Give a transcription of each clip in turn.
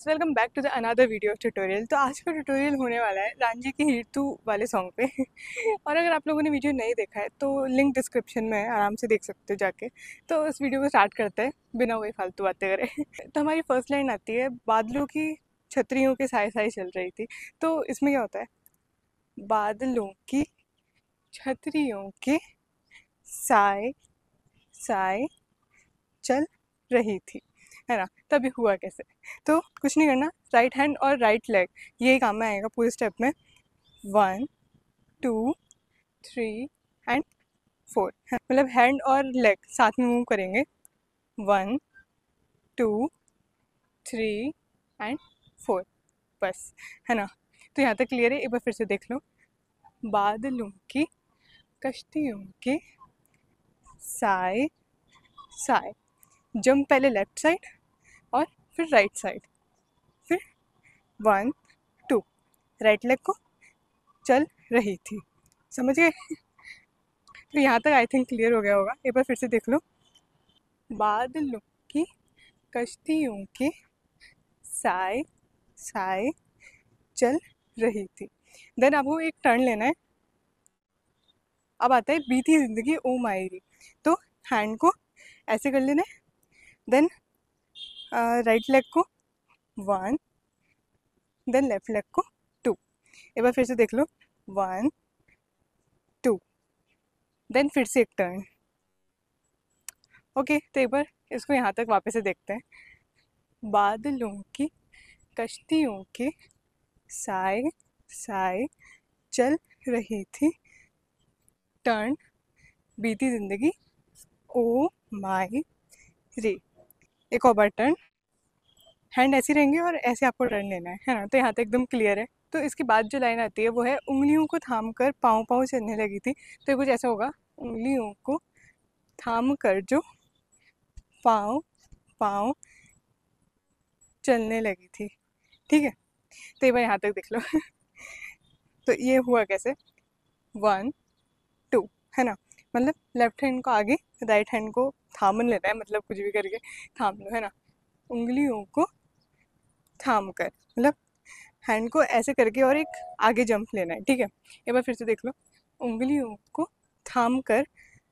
Guys, welcome back to the another video tutorial. तो आज का ट्यूटोरियल होने वाला है रांझी की हीर तू वाले सॉन्ग पे। और अगर आप लोगों ने वीडियो नहीं देखा है तो लिंक डिस्क्रिप्शन में है, आराम से देख सकते हो जाके। तो इस वीडियो को स्टार्ट करते हैं बिना वही फालतू बातें करे। तो हमारी फर्स्ट लाइन आती है, बादलों की छतरियों के साए साए चल रही थी। तो इसमें क्या होता है, बादलों की छतरियों के साए साए चल रही थी, है ना। तभी हुआ कैसे, तो कुछ नहीं करना, राइट हैंड और राइट लेग ये काम में आएगा पूरे स्टेप में। 1 2 3 एंड 4, मतलब हैंड और लेग साथ में मूव करेंगे। 1 2 3 एंड 4, बस, है ना। तो यहाँ तक क्लियर है, एक बार फिर से देख लो। बादलों की कश्तियों के साए साए, जंप पहले लेफ्ट साइड और फिर राइट साइड, फिर 1 2, राइट लेग को चल रही थी, समझ गए। तो यहाँ तक आई थिंक क्लियर हो गया होगा, एक बार फिर से देख लो। बादलों की कश्तियों के साए साए चल रही थी। देन आपको एक टर्न लेना है। अब आता है बीती जिंदगी ओ मायरी। तो हैंड को ऐसे कर लेना है, देन राइट लेग को 1, देन लेफ्ट लेग को 2। एक बार फिर से देख लो, 1 2, देन फिर से एक टर्न। ओके, तो एक बार इसको यहाँ तक वापस से देखते हैं। बादलों की कश्तियों के साए साए चल रही थी, टर्न बीती जिंदगी ओ माई रे। एक और बार टर्न, हैंड ऐसी रहेंगे और ऐसे आपको टर्न लेना है ना। तो यहाँ तक एकदम क्लियर है। तो इसके बाद जो लाइन आती है वो है, उंगलियों को थाम कर पाँव पाँव चलने लगी थी। तो ये कुछ ऐसा होगा, उंगलियों को थाम कर जो पाँव पाँव चलने लगी थी, ठीक है। तो एक बार यहाँ तक देख लो। तो ये हुआ कैसे, 1 2, है ना। मतलब लेफ्ट हैंड को आगे, राइट हैंड को थामन लेना है, मतलब कुछ भी करके थाम लो, है ना। उंगलियों को थाम कर, मतलब हैंड को ऐसे करके और एक आगे जंप लेना है, ठीक है। एक बार फिर से देख लो, उंगलियों को थाम कर,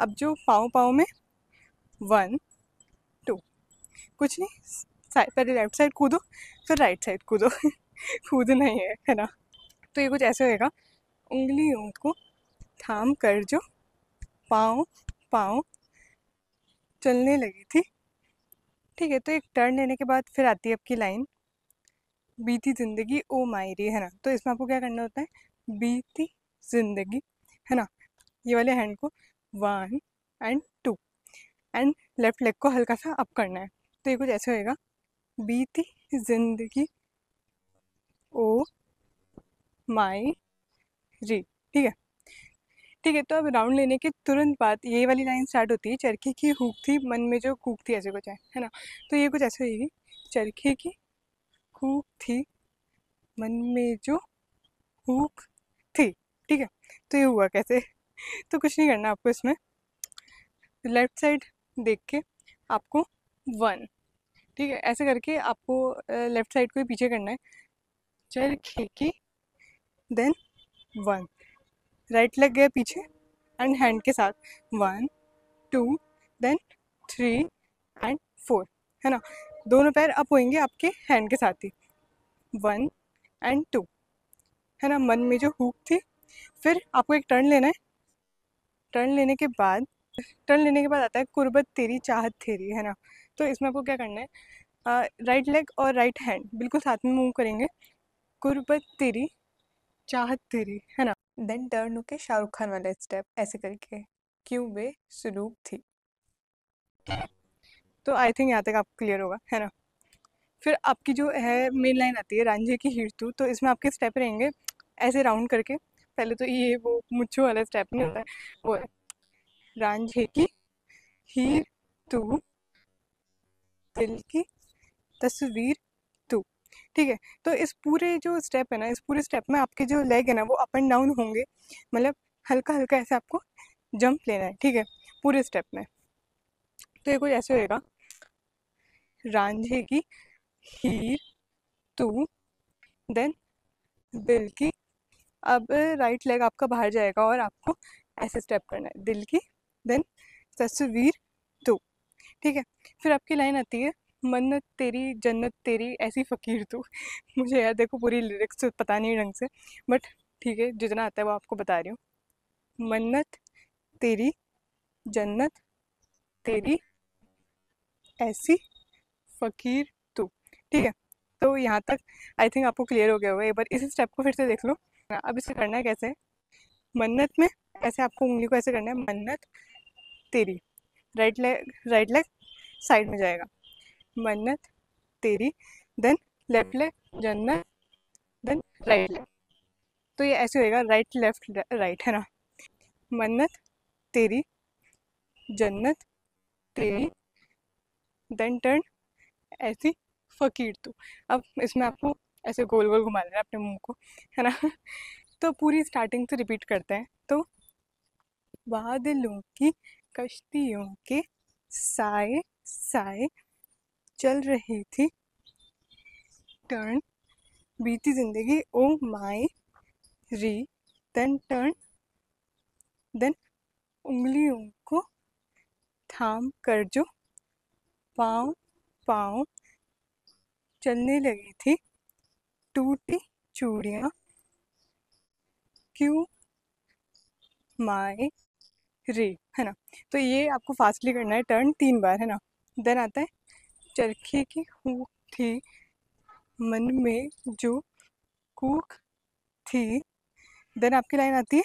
अब जो पाँव पाँव में 1 2, कुछ नहीं, पहले लेफ्ट साइड कूदो फिर राइट साइड कूदो। कूदना ही है ना। तो ये कुछ ऐसे होएगा, उंगलियों को थाम कर जो पाँव पाँव चलने लगी थी, ठीक है। तो एक टर्न लेने के बाद फिर आती है आपकी लाइन, बीती जिंदगी ओ मायरी, है ना। तो इसमें आपको क्या करना होता है, बीती जिंदगी, है ना। ये वाले हैंड को 1 एंड 2 एंड लेफ्ट लेग को हल्का सा अप करना है। तो ये कुछ ऐसे होएगा, बीती जिंदगी ओ माई री, ठीक है। ठीक है, तो अब राउंड लेने के तुरंत बाद ये वाली लाइन स्टार्ट होती है, चरखी की हुक थी मन में जो कूक थी, ऐसे कुछ है ना। तो ये कुछ ऐसे होगी, चरखी की हुक थी मन में जो हुक थी, ठीक है। तो ये हुआ कैसे, तो कुछ नहीं करना आपको इसमें, लेफ्ट साइड देख के आपको 1, ठीक है, ऐसे करके आपको लेफ्ट साइड को ही पीछे करना है। चरखी की, देन 1, राइट लेग गया पीछे एंड हैंड के साथ 1 2, देन 3 एंड 4, है ना। दोनों पैर अप होंगे आपके हैंड के साथ ही, 1 एंड 2, है ना। मन में जो हुक थी, फिर आपको एक टर्न लेना है। टर्न लेने के बाद, आता है कुर्बत तेरी चाहत तेरी, है ना। तो इसमें आपको क्या करना है, राइट लेग और राइट हैंड बिल्कुल साथ में मूव करेंगे, कुर्बत तेरी चाहत तेरी, है ना। देन टर्न होके शाहरुख खान वाला स्टेप ऐसे करके, क्यों बे सुलूक थी। तो आई थिंक यहाँ तक आपको क्लियर होगा, है ना। फिर आपकी जो है मेन लाइन आती है, रांझे की हीर तू। तो इसमें आपके स्टेप रहेंगे ऐसे राउंड करके। पहले तो ये वो मुच्छो वाला स्टेप नहीं होता है, वो है रांझे की हीर तू, दिल की तस्वीर तू, ठीक है। तो इस पूरे जो स्टेप है ना, इस पूरे स्टेप में आपके जो लेग है ना वो अप एंड डाउन होंगे, मतलब हल्का हल्का ऐसे आपको जंप लेना है, ठीक है, पूरे स्टेप में। तो ये कुछ ऐसे होएगा, रांझे की हीर टू, देन दिल की। अब राइट लेग आपका बाहर जाएगा और आपको ऐसे स्टेप करना है, दिल की, देन तस्वीर तू। ठीक है, फिर आपकी लाइन आती है, मन्नत तेरी जन्नत तेरी ऐसी फ़कीर तू। मुझे यार देखो पूरी लिरिक्स तो पता नहीं ढंग से, बट ठीक है जितना आता है वो आपको बता रही हूँ। मन्नत तेरी जन्नत तेरी ऐसी फ़कीर तू। ठीक है, तो यहाँ तक आई थिंक आपको क्लियर हो गया होगा। एक बार इसी स्टेप को फिर से देख लो। अब इसे करना है कैसे, मन्नत में ऐसे आपको उंगली को ऐसे करना है, मन्नत तेरी, राइट लेग साइड में जाएगा, मन्नत तेरी, देन लेफ्ट लेग जन्नत, देन राइट लेग। तो ये ऐसे होएगा, राइट लेफ्ट राइट, है ना। मन्नत तेरी जन्नत तेरी, देन टर्न ऐसी फ़कीर तू। अब इसमें आपको ऐसे गोल गोल घुमा लेना है अपने मुंह को, है ना। तो पूरी स्टार्टिंग से रिपीट करते हैं। तो बादलों की कश्तियों के साए साए चल रही थी टर्न, बीती जिंदगी ओ माई री, देन टर्न, देन उंगलियों को थाम कर जो पाँव पाँव चलने लगी थी, टूटी चूड़ियाँ क्यों माए रे, है ना। तो ये आपको फास्टली करना है, टर्न 3 बार, है ना। देन आता है, चरखे की हुक थी मन में जो कूक थी, देन आपकी लाइन आती है,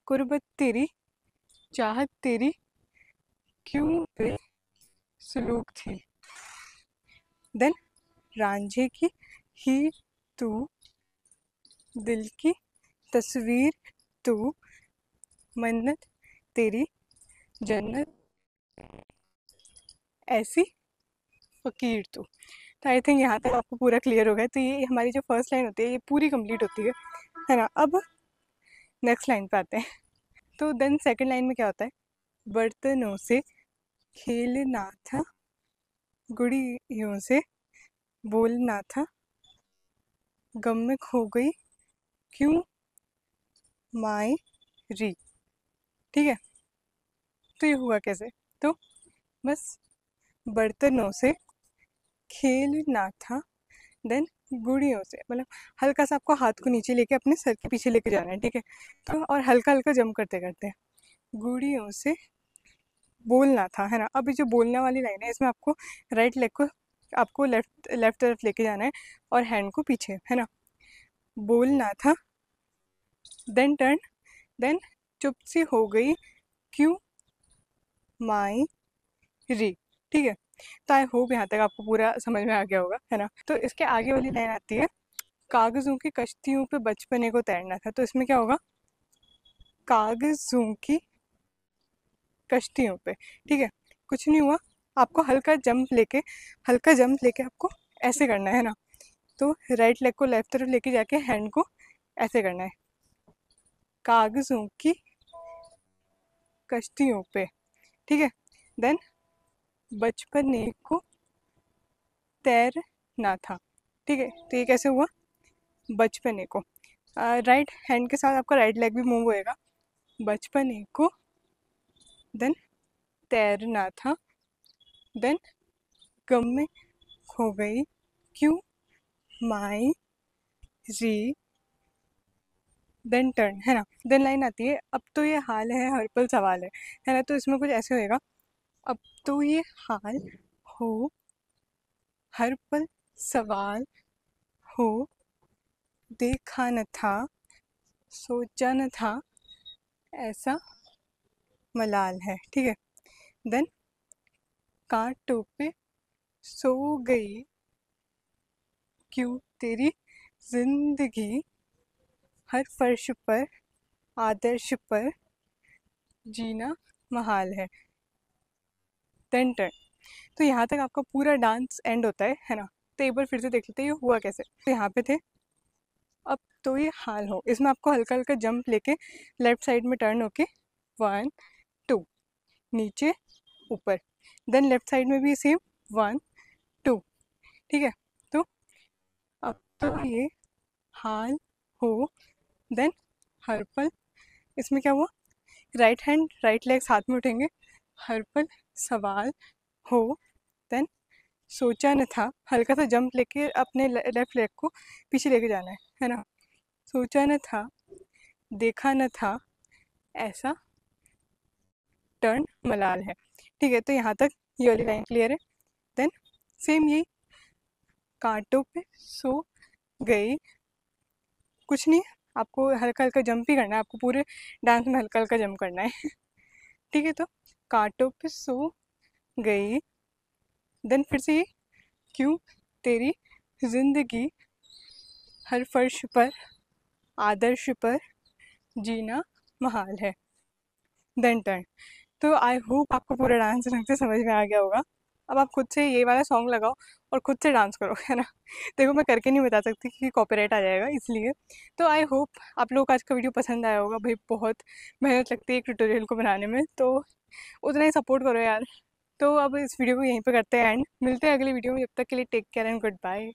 कुर्बत तेरी चाहत तेरी क्यों बेसुलूक थी, देन रांझे की ही तू, दिल की तस्वीर तू, मन्नत तेरी जन्नत ऐसी फ़कीर तू। तो आई थिंक यहाँ तक आपको पूरा क्लियर हो गया। तो ये हमारी जो फर्स्ट लाइन होती है ये पूरी कंप्लीट होती है ना। अब नेक्स्ट लाइन पे आते हैं। तो देन सेकंड लाइन में क्या होता है, बर्तनों से खेलना था गुड़ियों से बोलना था, गम में खो गई क्यों माए री। ठीक है, तो ये हुआ कैसे, तो बस बर्तनों से खेलना था, देन गुड़ियों से, मतलब हल्का सा आपको हाथ को नीचे लेके अपने सर के पीछे लेके जाना है। ठीक है, तो और हल्का हल्का जंप करते करते गुड़ियों से बोलना था, है ना। अब ये जो बोलने वाली लाइन है इसमें आपको राइट लेग को आपको लेफ्ट लेफ्ट तरफ लेके जाना है और हैंड को पीछे, है ना। बोलना था, देन टर्न, देन चुप सी हो गई क्यों माई री। ठीक है, तो आई होप यहाँ तक आपको पूरा समझ में आ गया होगा, है ना। तो इसके आगे वाली लाइन आती है, कागजों की कश्तियों पे बचपने को तैरना था। तो इसमें क्या होगा, कागजों की कश्तियों पे। ठीक है, कुछ नहीं हुआ, आपको हल्का जंप लेके आपको ऐसे करना है ना। तो राइट लेग को लेफ्ट तरफ लेके जाके हैंड को ऐसे करना है, कागजों की कश्तियों पे। ठीक है, देन बचपने को तैरना था। ठीक है, तो ये कैसे हुआ, बचपने को राइट हैंड के साथ आपका राइट लेग भी मूव होएगा, बचपने को, देन तैरना था, देन गम में खो गई क्यों माई री, देन टर्न, है ना। देन लाइन आती है, अब तो ये हाल है हर पल सवाल है ना। तो इसमें कुछ ऐसे होएगा, अब तो ये हाल हो हर पल सवाल हो, देखा न था सोचा न था ऐसा मलाल है। ठीक है, देन कांटों पे सो गई क्यों तेरी जिंदगी, हर फर्श पर आदर्श पर जीना महाल है, देन टर्न। तो यहाँ तक आपका पूरा डांस एंड होता है ना। तो एक बार फिर से देख लेते हैं ये हुआ कैसे। तो यहाँ पे थे, अब तो ये हाल हो, इसमें आपको हल्का हल्का जंप लेके लेफ्ट साइड में टर्न होके 1 2 नीचे ऊपर, देन लेफ्ट साइड में भी सेम 1 2। ठीक है, तो अब तो ये हाल हो, देन हर पल, इसमें क्या हुआ, राइट हैंड राइट लेग साथ में उठेंगे, हर पल सवाल हो, देन सोचा न था, हल्का सा जंप लेके अपने लेफ्ट लेग को पीछे लेके जाना है ना। सोचा न था, देखा न था, ऐसा टर्न मलाल है। ठीक है, तो यहाँ तक ये वाली लाइन क्लियर है। देन सेम यही, कांटों पे सो गई, कुछ नहीं, आपको हल्का हल्का जंप ही करना है, आपको पूरे डांस में हल्का हल्का जंप करना है। ठीक है, तो कांटों पे सो गई, देन फिर से ये, क्यों तेरी जिंदगी हर फर्श पर आदर्श पर जीना महाल है, देन टर्न। तो आई होप आपको पूरा डांस ढंग से समझ में आ गया होगा। अब आप खुद से ये वाला सॉन्ग लगाओ और खुद से डांस करो, है ना। देखो मैं करके नहीं बता सकती कि कॉपीराइट आ जाएगा इसलिए। तो आई होप आप लोगों को आज का वीडियो पसंद आया होगा। भाई बहुत मेहनत लगती है एक ट्यूटोरियल को बनाने में, तो उतना ही सपोर्ट करो यार। तो अब इस वीडियो को यहीं पे करते हैं एंड, मिलते हैं अगली वीडियो में। जब तक के लिए take care and good bye.